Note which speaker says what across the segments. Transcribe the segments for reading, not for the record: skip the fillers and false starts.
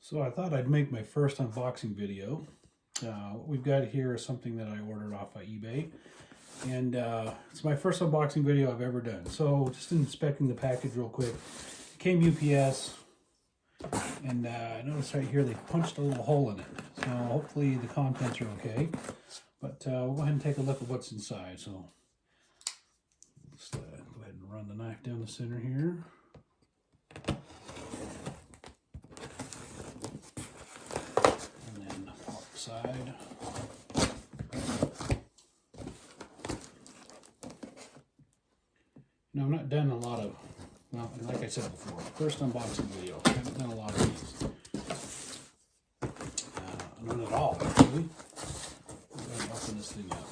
Speaker 1: So I thought I'd make my first unboxing video. What we've got here is something that I ordered off of eBay. And it's my first unboxing video I've ever done. So just inspecting the package real quick. It came UPS. And I noticed right here they punched a little hole in it. So hopefully the contents are okay. But we'll go ahead and take a look at what's inside. So let's go ahead and run the knife down the center here. Side. Now, I've not done a lot of, well, like I said before, first unboxing video. I haven't done a lot of these. None at all, actually. I'm going to open this thing up.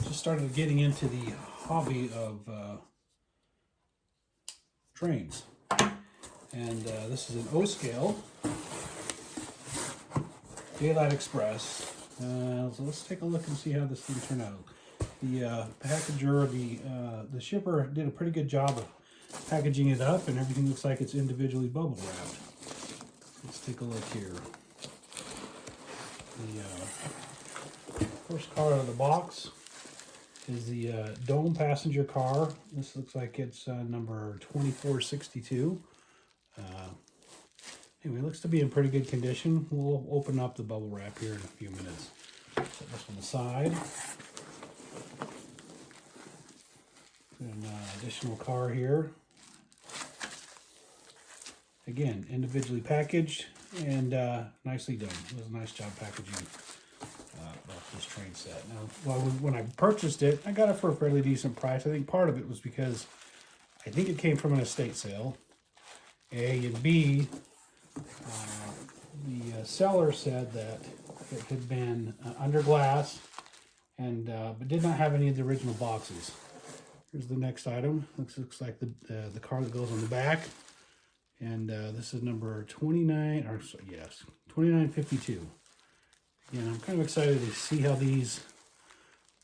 Speaker 1: Just started getting into the hobby of trains. And this is an O scale. Daylight Express. So let's take a look and see how this thing turned out. The packager, the shipper did a pretty good job of packaging it up, and everything looks like it's individually bubble wrapped. Let's take a look here. The first car out of the box is the Dome passenger car. This looks like it's number 2462. Anyway, it looks to be in pretty good condition. We'll open up the bubble wrap here in a few minutes. Set this on the side. An additional car here. Again, individually packaged and nicely done. It was a nice job packaging this train set. Now, when I purchased it, I got it for a fairly decent price. I think part of it was because I think it came from an estate sale. A, and B, the seller said that it had been under glass and but did not have any of the original boxes. Here's the next item. Looks like the car that goes on the back, and this is number 2952. Again, I'm kind of excited to see how these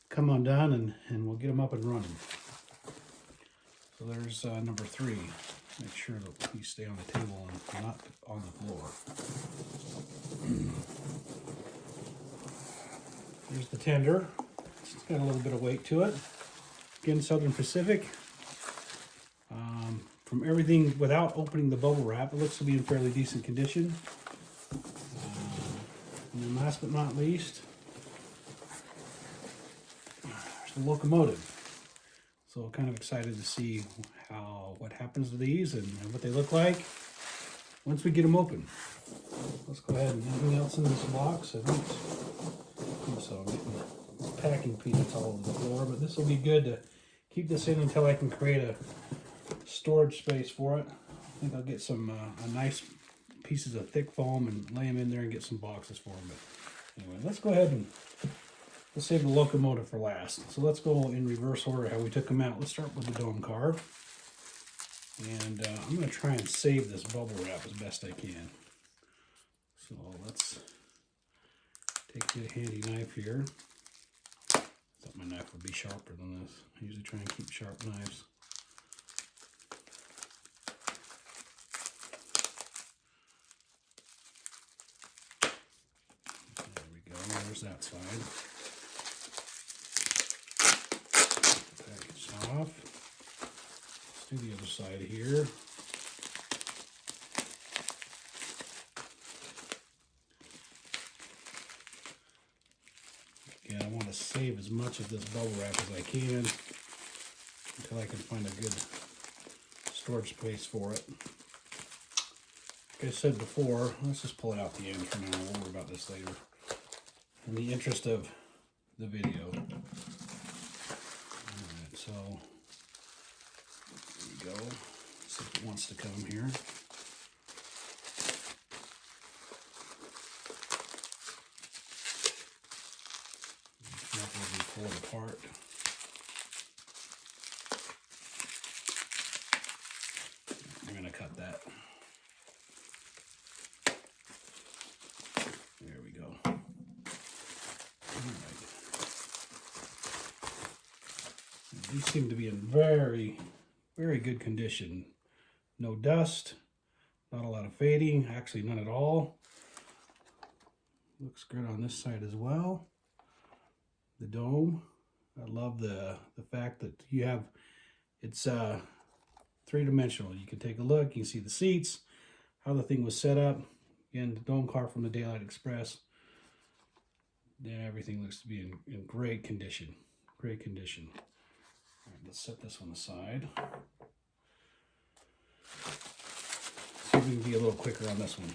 Speaker 1: come undone, and we'll get them up and running. So there's number 3. Make sure that these stay on the table and not on the floor. Here's the tender. It's got a little bit of weight to it. Again, Southern Pacific. From everything, without opening the bubble wrap, it looks to be in fairly decent condition. And then last but not least, there's the Locomotive. So kind of excited to see what happens to these and what they look like once we get them open. Let's go ahead and anything else in this box. I think so. I'm getting packing peanuts all over the floor, but this will be good to keep this in until I can create a storage space for it. I think I'll get some nice pieces of thick foam and lay them in there and get some boxes for them. But anyway, let's go ahead and let's save the Locomotive for last. So let's go in reverse order how we took them out. Let's start with the Dome car. And I'm going to try and save this bubble wrap as best I can. So let's take the handy knife here. I thought my knife would be sharper than this. I usually try and keep sharp knives. There we go. There's that side. Package off. Let's do the other side here. Again, I want to save as much of this bubble wrap as I can until I can find a good storage space for it. Like I said before, let's just pull it out the end for now. We'll worry about this later in the interest of the video. Alright, so there we go. See if it wants to come here. Pull it apart. I'm going to cut that. There we go. All right. These seem to be in very, very good condition. No dust, Not a lot of fading, actually none at all. Looks good on this side as well. The dome. I love the fact that you have, it's three-dimensional. You can take a look, you can see the seats, how the thing was set up. Again, the dome car from the Daylight Express. Yeah, everything looks to be in great condition. Great condition. All right, let's set this one aside. See if we can be a little quicker on this one.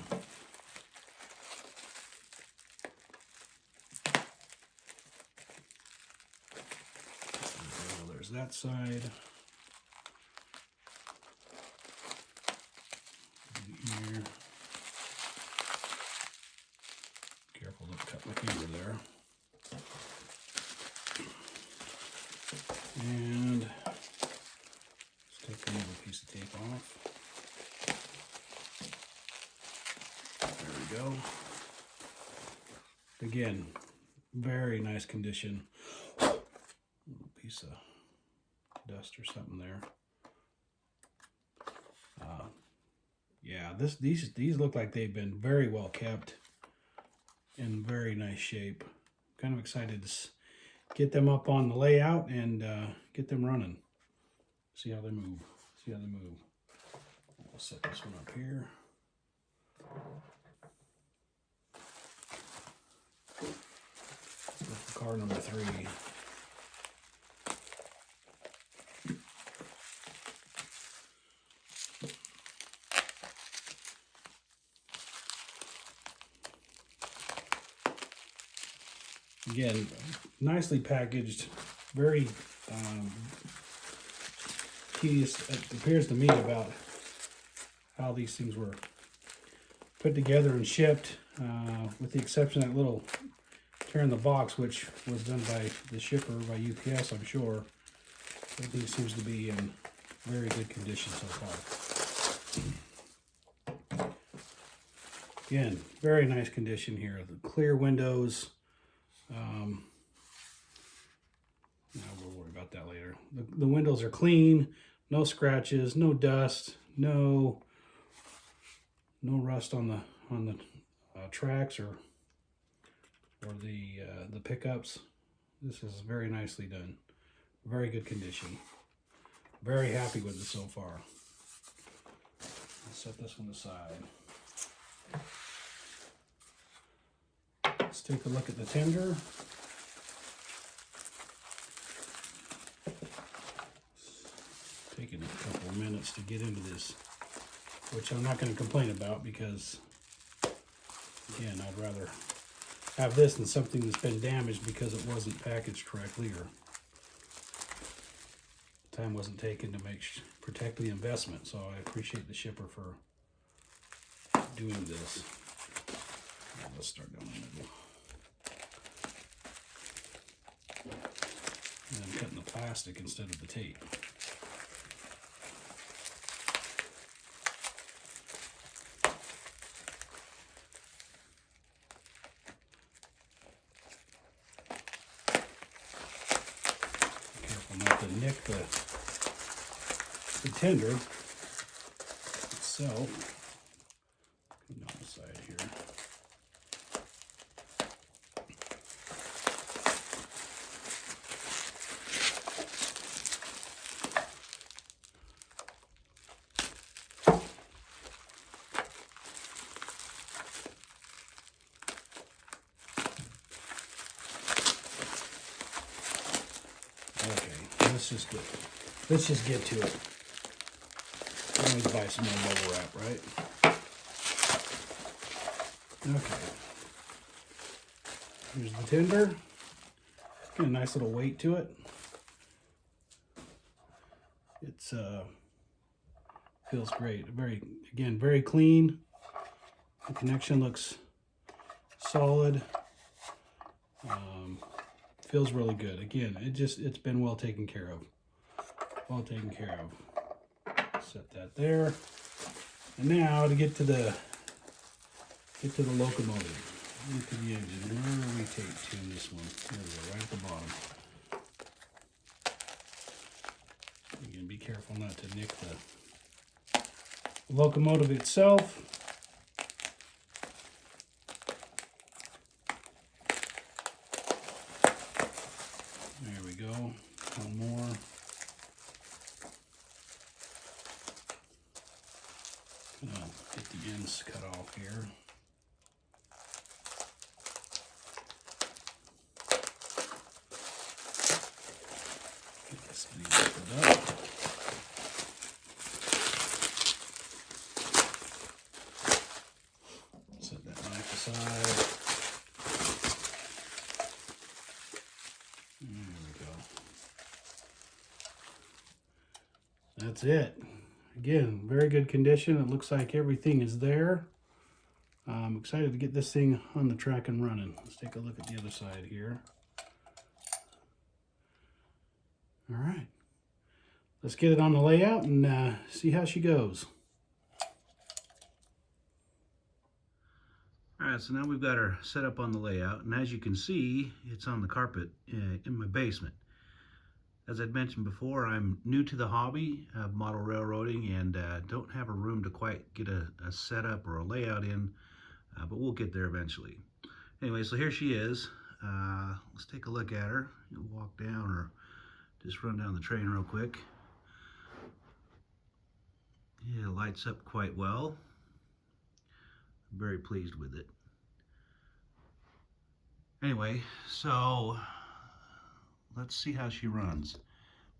Speaker 1: There's that side. Here. Careful, don't cut my finger there. And let's take another piece of tape off. There we go. Again, very nice condition. Piece of dust or something there. Yeah, these look like they've been very well kept, in very nice shape. Kind of excited to get them up on the layout and get them running. See how they move. See how they move. We'll set this one up here. That's car number 3. Again, nicely packaged, very tedious, it appears to me, about how these things were put together and shipped, with the exception of that little tear in the box, which was done by the shipper, by UPS, I'm sure. Everything seems to be in very good condition so far. Again, very nice condition here. The clear windows. No, we'll worry about that later. The windows are clean, no scratches, no dust, no rust on the tracks or the pickups. This is very nicely done. Very good condition. Very happy with it so far. I'll set this one aside. Let's take a look at the tender. It's taking a couple of minutes to get into this, which I'm not going to complain about because, again, I'd rather have this than something that's been damaged because it wasn't packaged correctly or time wasn't taken to protect the investment. So I appreciate the shipper for doing this. Let's start down the middle. And I'm cutting the plastic instead of the tape. Careful not to nick the tender itself. Come down the side here. Okay, let's just get to it. I need to buy some more bubble wrap, right? Okay. Here's the tender. Got a nice little weight to it. It's feels great. Very clean. The connection looks solid. Feels really good. Again, it's been well taken care of. Well taken care of. Set that there. And now to get to the locomotive. Get to the engine. Where are we taped to this one? There we go, right at the bottom. Again, be careful not to nick locomotive itself. There we go. One more. Gonna get the ends cut off here. Get this thing opened up. Set that knife aside. There we go. That's it. Again, very good condition. It looks like everything is there. I'm excited to get this thing on the track and running. Let's take a look at the other side here. All right. Let's get it on the layout and see how she goes. All right, so now we've got her set up on the layout, and as you can see, it's on the carpet in my basement. As I'd mentioned before, I'm new to the hobby of model railroading and don't have a room to quite get a setup or a layout in, but we'll get there eventually. Anyway, so here she is. Let's take a look at her. You'll walk down or just run down the train real quick. Yeah, it lights up quite well. I'm very pleased with it. Anyway, so let's see how she runs.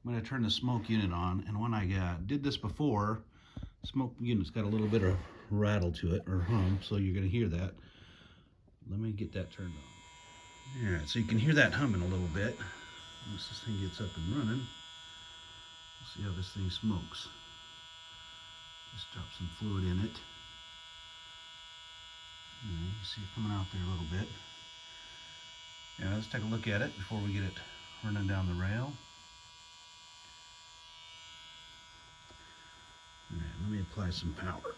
Speaker 1: I'm going to turn the smoke unit on, and when I did this before, smoke unit's got a little bit of rattle to it, or hum, so you're going to hear that. Let me get that turned on. Alright, so you can hear that humming a little bit. Once this thing gets up and running, we'll see how this thing smokes. Just drop some fluid in it. You can see it coming out there a little bit. Yeah, let's take a look at it before we get it running down the rail. All right, let me apply some power.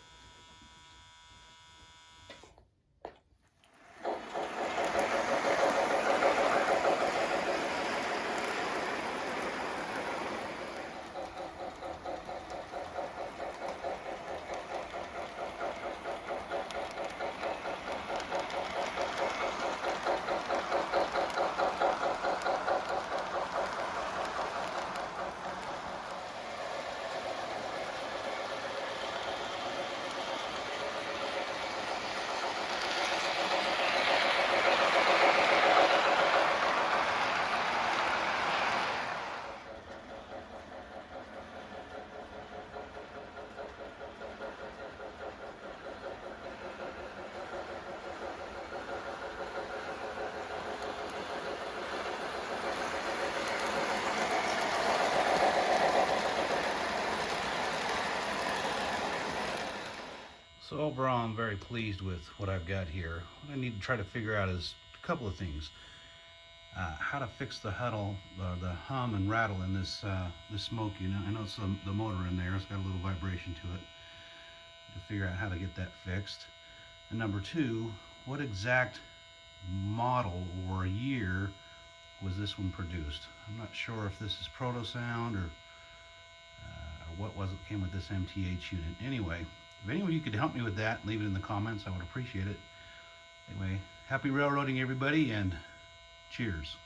Speaker 1: So overall, I'm very pleased with what I've got here. What I need to try to figure out is a couple of things. How to fix the huddle, the hum and rattle in this smoke unit. I know it's the motor in there. It's got a little vibration to it. To figure out how to get that fixed. And number two, what exact model or year was this one produced? I'm not sure if this is Proto Sound or what was it came with this MTH unit. Anyway, if anyone you could help me with that, leave it in the comments. I would appreciate it. Anyway, happy railroading, everybody, and cheers.